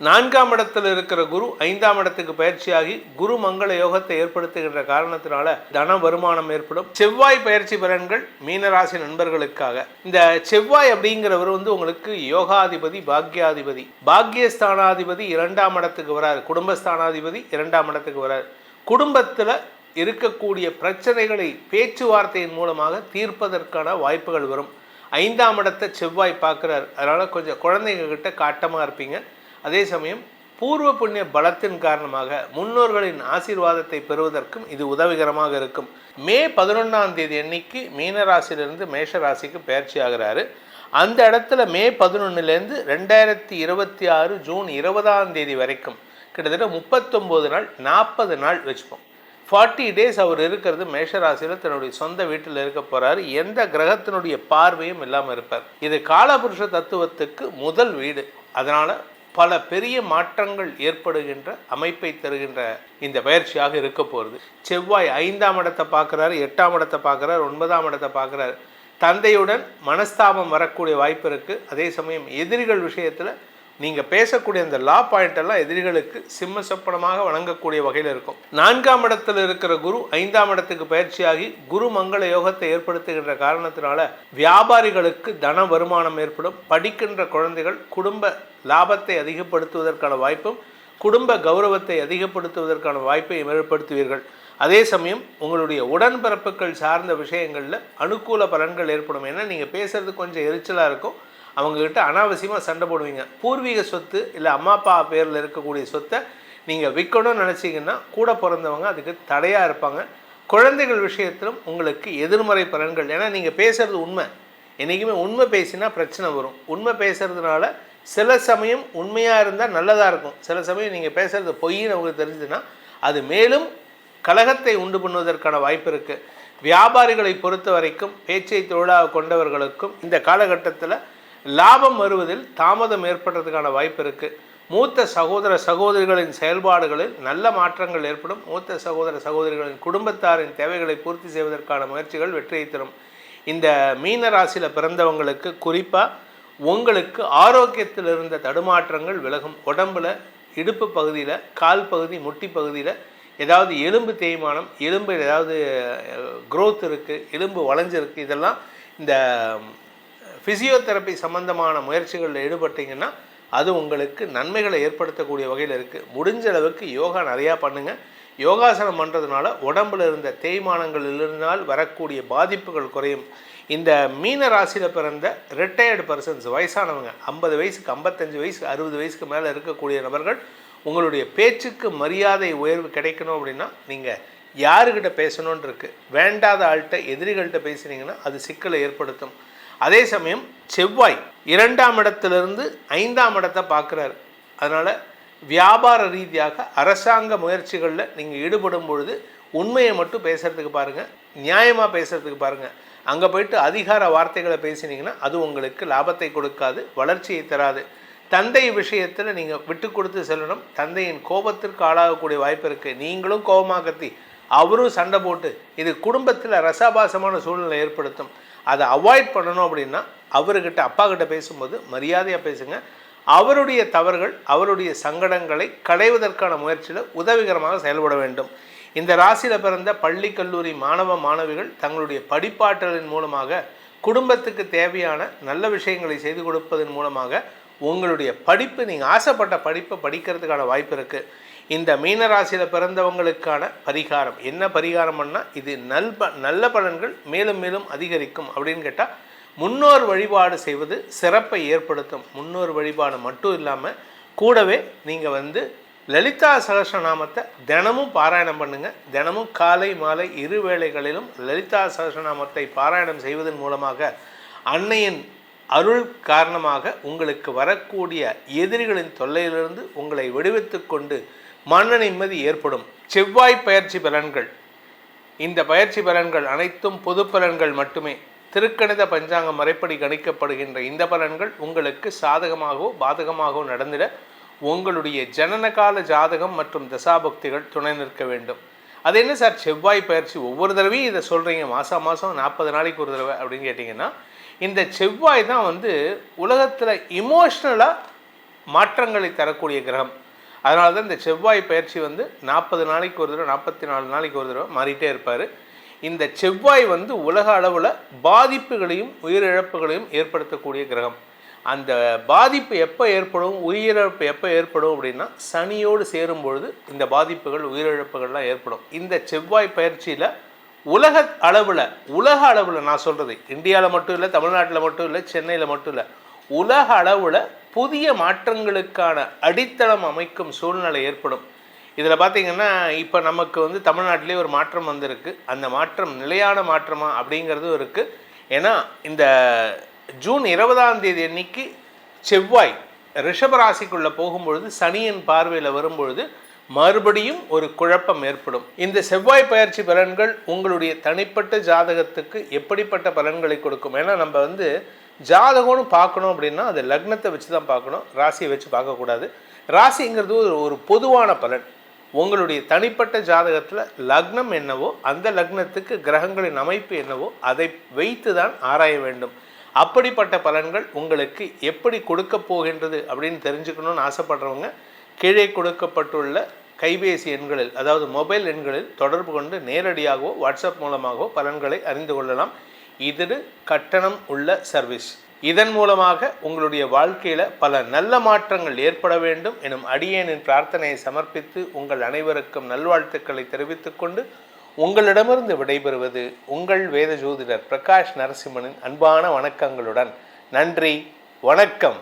4ஆம் இடத்தில் இருக்கிற குரு 5ஆம் இடத்துக்கு பயிற்சியாகி குரு மங்கள யோகத்தை ஏற்படுத்துகின்ற காரணத்தினால தன வருமானம் ஏற்படும். செவ்வாய் பயிற்சி பலன்கள் மீனராசி நண்பர்களுக்காக. இந்த செவ்வாய் அப்படிங்கிறவர் உங்களுக்கு யோகாதிபதி, பாக்யாதிபதி, பாக்யஸ்தானாதிபதி 2ஆம் இடத்துக்கு வராரு. குடும்பஸ்தானாதிபதி 2ஆம் இடத்துக்கு வராரு. குடும்பத்தில் இருக்கக்கூடிய பிரச்சனைகளை பேச்சுவார்த்தையின் மூலமாக தீர்ப்பதற்கான வாய்ப்புகள் வரும். 5ஆம் இடத்தை செவ்வாய் பார்க்குறாரு. அதனால் கொஞ்சம் குழந்தைங்க கிட்ட காட்டமாக இருப்பீங்க. அதே சமயம் பூர்வ புண்ணிய பலத்தின் காரணமாக முன்னோர்களின் ஆசீர்வாதத்தை பெறுவதற்கும் இது உதவிகரமாக இருக்கும். மே 11ஆம் தேதி அன்னைக்கு மீனராசிலிருந்து மேஷராசிக்கு பயிற்சி ஆகிறாரு. அந்த இடத்துல மே 11லேருந்து 2026 ஜூன் 20ஆம் தேதி வரைக்கும் கிட்டத்தட்ட 39 நாள் 40 நாள் வச்சுப்போம். 40 டேஸ் அவர் இருக்கிறது மேஷராசியில் தன்னுடைய சொந்த வீட்டில் இருக்க போகிறாரு. எந்த கிரகத்தினுடைய பார்வையும் இல்லாமல் இருப்பார். இது காலபுருஷ தத்துவத்துக்கு முதல் வீடு. அதனால் பல பெரிய மாற்றங்கள் ஏற்படுகின்ற அமைப்பை தருகின்ற இந்த பயிற்சியாக இருக்க போகிறது. செவ்வாய் 5ஆம் இடத்தை பார்க்குறாரு, 8ஆம் இடத்தை பார்க்குறாரு, 9ஆம் இடத்தை பார்க்குறாரு. தந்தையுடன் மனஸ்தாபம் வரக்கூடிய வாய்ப்பு இருக்குது. அதே சமயம் எதிரிகள் விஷயத்தில் நீங்கள் பேசக்கூடிய அந்த லா பாயிண்ட் எல்லாம் எதிரிகளுக்கு சிம்ம சொப்பனமாக வழங்கக்கூடிய வகையில் இருக்கும். 4ஆம் இடத்தில் இருக்கிற குரு 5ஆம் இடத்துக்கு பயிற்சியாகி குரு மங்கள யோகத்தை ஏற்படுத்துகின்ற காரணத்தினால வியாபாரிகளுக்கு தன வருமானம் ஏற்படும். படிக்கின்ற குழந்தைகள் குடும்ப லாபத்தை அதிகப்படுத்துவதற்கான வாய்ப்பும் குடும்ப கௌரவத்தை அதிகப்படுத்துவதற்கான வாய்ப்பை ஏற்படுத்துவீர்கள். அதே சமயம் உங்களுடைய உடன்பிறப்புகள் சார்ந்த விஷயங்களில் அனுகூல பலன்கள் ஏற்படும். ஏன்னா நீங்கள் பேசுறது கொஞ்சம் எரிச்சலாக இருக்கும். அவங்கக்கிட்ட அனாவசியமாக சண்டை போடுவீங்க. பூர்வீக சொத்து இல்லை அம்மா அப்பா பேரில் இருக்கக்கூடிய சொத்தை நீங்கள் விற்கணும்னு நினச்சிங்கன்னா கூட பிறந்தவங்க அதுக்கு தடையாக இருப்பாங்க. குழந்தைகள் விஷயத்திலும் உங்களுக்கு எதிர்மறை பலன்கள். ஏன்னா நீங்கள் பேசுகிறது உண்மை. என்றைக்குமே உண்மை பேசினா பிரச்சனை வரும். உண்மை பேசுகிறதுனால சில சமயம் உண்மையாக இருந்தால் நல்லதாக இருக்கும். சில சமயம் நீங்கள் பேசுகிறது பொய்ன்னு உங்களுக்கு தெரிஞ்சுதுன்னா அது மேலும் கலகத்தை உண்டு பண்ணுவதற்கான வாய்ப்பு இருக்குது. வியாபாரிகளை பொறுத்த வரைக்கும் பேச்சை தொழிலாக கொண்டவர்களுக்கும் இந்த காலகட்டத்தில் லாபம் வருவதில் தாமதம் ஏற்படுறதுக்கான வாய்ப்பு இருக்குது. மூத்த சகோதர சகோதரிகளின் செயல்பாடுகளில் நல்ல மாற்றங்கள் ஏற்படும். மூத்த சகோதர சகோதரிகளின் குடும்பத்தாரின் தேவைகளை பூர்த்தி செய்வதற்கான முயற்சிகள் வெற்றியை தரும். இந்த மீன ராசியில் பிறந்தவங்களுக்கு குறிப்பாக உங்களுக்கு ஆரோக்கியத்தில் இருந்த தடுமாற்றங்கள் விலகும். உடம்பில் இடுப்பு பகுதியில், கால் பகுதி, முட்டி பகுதியில் ஏதாவது எலும்பு தேய்மானம், எலும்பு ஏதாவது க்ரோத் இருக்குது, எலும்பு வளைஞ்சிருக்கு, இதெல்லாம் இந்த ஃபிசியோதெரப்பி சம்பந்தமான முயற்சிகளில் ஈடுபட்டிங்கன்னா அது உங்களுக்கு நன்மைகளை ஏற்படுத்தக்கூடிய வகையில் இருக்குது. முடிஞ்ச அளவுக்கு யோகா நிறையா பண்ணுங்கள். யோகாசனம் பண்ணுறதுனால உடம்பில் இருந்த தேய்மானங்கள் இருந்தால் வரக்கூடிய பாதிப்புகள் குறையும். இந்த மீன ராசியில் பிறந்த ரிட்டையர்டு பர்சன்ஸ், வயசானவங்க, 50 வயசுக்கு 55 வயசு 60 வயசுக்கு மேலே இருக்கக்கூடிய நபர்கள், உங்களுடைய பேச்சுக்கு மரியாதை உயர்வு கிடைக்கணும் அப்படின்னா நீங்கள் யாருக்கிட்ட பேசணுன்னு இருக்குது. வேண்டாத ஆள்கிட்ட, எதிரிகள்கிட்ட பேசுனீங்கன்னா அது சிக்கலை ஏற்படுத்தும். அதே சமயம் செவ்வாய் 2ஆம் இடத்திலிருந்து 5ஆம் இடத்தை பார்க்குறாரு. அதனால் வியாபார ரீதியாக அரசாங்க முயற்சிகளில் நீங்கள் ஈடுபடும் பொழுது உண்மையை மட்டும் பேசுகிறதுக்கு பாருங்கள், நியாயமாக பேசுகிறதுக்கு பாருங்கள். அங்கே போய்ட்டு அதிகார வார்த்தைகளை பேசினீங்கன்னா அது உங்களுக்கு லாபத்தை கொடுக்காது, வளர்ச்சியை தராது. தந்தை விஷயத்தில் நீங்கள் விட்டு கொடுத்து செல்லணும். தந்தையின் கோபத்திற்கு ஆளாகக்கூடிய வாய்ப்பு இருக்குது. நீங்களும் கோபமாக கத்தி அவரும் சண்டை போட்டு இது குடும்பத்தில் ரசாபாசமான சூழ்நிலை ஏற்படுத்தும். அதை அவாய்ட் பண்ணணும் அப்படின்னா அவர்கிட்ட, அப்பா கிட்ட பேசும்போது மரியாதையாக பேசுங்க. அவருடைய தவறுகள், அவருடைய சங்கடங்களை களைவதற்கான முயற்சியில் உதவிகரமாக செயல்பட வேண்டும். இந்த ராசியில் பிறந்த பள்ளி கல்லூரி மாணவ மாணவிகள் தங்களுடைய படிப்பாற்றலின் மூலமாக குடும்பத்துக்கு தேவையான நல்ல விஷயங்களை செய்து கொடுப்பதன் மூலமாக உங்களுடைய படிப்பு, நீங்கள் ஆசைப்பட்ட படிப்பை படிக்கிறதுக்கான வாய்ப்பு இருக்குது. இந்த மீனராசியில் பிறந்தவங்களுக்கான பரிகாரம் என்ன? பரிகாரம் பண்ணால் இது நல்ல பலன்கள் மேலும் மேலும் அதிகரிக்கும் அப்படின்னு கேட்டால், முன்னோர் வழிபாடு செய்வது சிறப்பை ஏற்படுத்தும். முன்னோர் வழிபாடு மட்டும் இல்லாமல் கூடவே நீங்கள் லலிதா சகஸ்ரநாமத்தை தினமும் பாராயணம் பண்ணுங்கள். தினமும் காலை மாலை 2 வேளைகளிலும் லலிதா சகஸ்ரநாமத்தை பாராயணம் செய்வதன் மூலமாக அன்னையின் அருள் காரணமாக உங்களுக்கு வரக்கூடிய எதிரிகளின் தொல்லையிலிருந்து உங்களை விடுவித்து கொண்டு மன நிம்மதி ஏற்படும். செவ்வாய் பயிற்சி பலன்கள். இந்த பயிற்சி பலன்கள் அனைத்தும் பொது பலன்கள் மட்டுமே. திருக்கணித பஞ்சாங்கம் முறைப்படி கணிக்கப்படுகின்ற இந்த பலன்கள் உங்களுக்கு சாதகமாகவோ பாதகமாகவோ நடந்திட உங்களுடைய ஜனனகால ஜாதகம் மற்றும் தசாபக்திகள் துணை நிற்க வேண்டும். அது என்ன சார் செவ்வாய் பயிற்சி ஒவ்வொரு தடவையும் இதை சொல்கிறீங்க, மாதம் 40 நாளைக்கு ஒரு தடவை அப்படின்னு கேட்டிங்கன்னா, இந்த செவ்வாய் தான் உலகத்தில் இமோஷ்னலாக மாற்றங்களை தரக்கூடிய கிரகம். அதனால தான் இந்த செவ்வாய் பயிற்சி வந்து 40 நாளைக்கு ஒரு தடவை 44 நாளைக்கு ஒரு தடவை மாறிட்டே இருப்பார். இந்த செவ்வாய் வந்து உலக அளவில் பாதிப்புகளையும் உயிரிழப்புகளையும் ஏற்படுத்தக்கூடிய கிரகம். அந்த பாதிப்பு எப்போ ஏற்படும், உயிரிழப்பு எப்போ ஏற்படும் அப்படின்னா சனியோடு சேரும் பொழுது இந்த பாதிப்புகள் உயிரிழப்புகள்லாம் ஏற்படும். இந்த செவ்வாய் பயிற்சியில் உலக அளவில் நான் சொல்கிறது இந்தியாவில் மட்டும் இல்லை, தமிழ்நாட்டில் மட்டும் இல்லை, சென்னையில் மட்டும் இல்லை, உலக அளவில் புதிய மாற்றங்களுக்கான அடித்தளம் அமைக்கும் சூழ்நிலை ஏற்படும். இதில் பார்த்திங்கன்னா இப்போ நமக்கு வந்து தமிழ்நாட்டிலே ஒரு மாற்றம் வந்திருக்கு. அந்த மாற்றம் நிலையான மாற்றமா அப்படிங்கிறதும் இருக்குது. ஏன்னா இந்த ஜூன் 20ஆம் தேதி அன்னைக்கு செவ்வாய் ரிஷபராசிக்குள்ளே போகும்பொழுது சனியின் பார்வையில் வரும்பொழுது மறுபடியும் ஒரு குழப்பம் ஏற்படும். இந்த செவ்வாய் பயிற்சி பலன்கள் உங்களுடைய தனிப்பட்ட ஜாதகத்துக்கு எப்படிப்பட்ட பலன்களை கொடுக்கும்? ஏன்னா நம்ம வந்து ஜாதகம்னு பார்க்கணும் அப்படின்னா அது லக்னத்தை வச்சு தான் பார்க்கணும், ராசியை வச்சு பார்க்கக்கூடாது. ராசிங்கிறது ஒரு பொதுவான பலன். உங்களுடைய தனிப்பட்ட ஜாதகத்தில் லக்னம் என்னவோ அந்த லக்னத்துக்கு கிரகங்களின் அமைப்பு என்னவோ அதை வைத்து தான் ஆராய வேண்டும். அப்படிப்பட்ட பலன்கள் உங்களுக்கு எப்படி கொடுக்க போகின்றது அப்படின்னு தெரிஞ்சுக்கணும்னு ஆசைப்படுறவங்க கீழே கொடுக்கப்பட்டுள்ள கைபேசி எண்களில், அதாவது மொபைல் எண்களில் தொடர்பு கொண்டு நேரடியாகவோ வாட்ஸ்அப் மூலமாகவோ பலன்களை அறிந்து கொள்ளலாம். இது கட்டணம் உள்ள சர்வீஸ். இதன் மூலமாக உங்களுடைய வாழ்க்கையில் பல நல்ல மாற்றங்கள் ஏற்பட வேண்டும் எனும் அடியேனின் பிரார்த்தனையை சமர்ப்பித்து உங்கள் அனைவருக்கும் நல்வாழ்த்துக்களை தெரிவித்துக்கொண்டு உங்களிடமிருந்து விடைபெறுவது உங்கள் வேத ஜோதிடர் பிரகாஷ் நரசிம்மனின் அன்பான வணக்கங்களுடன். நன்றி, வணக்கம்.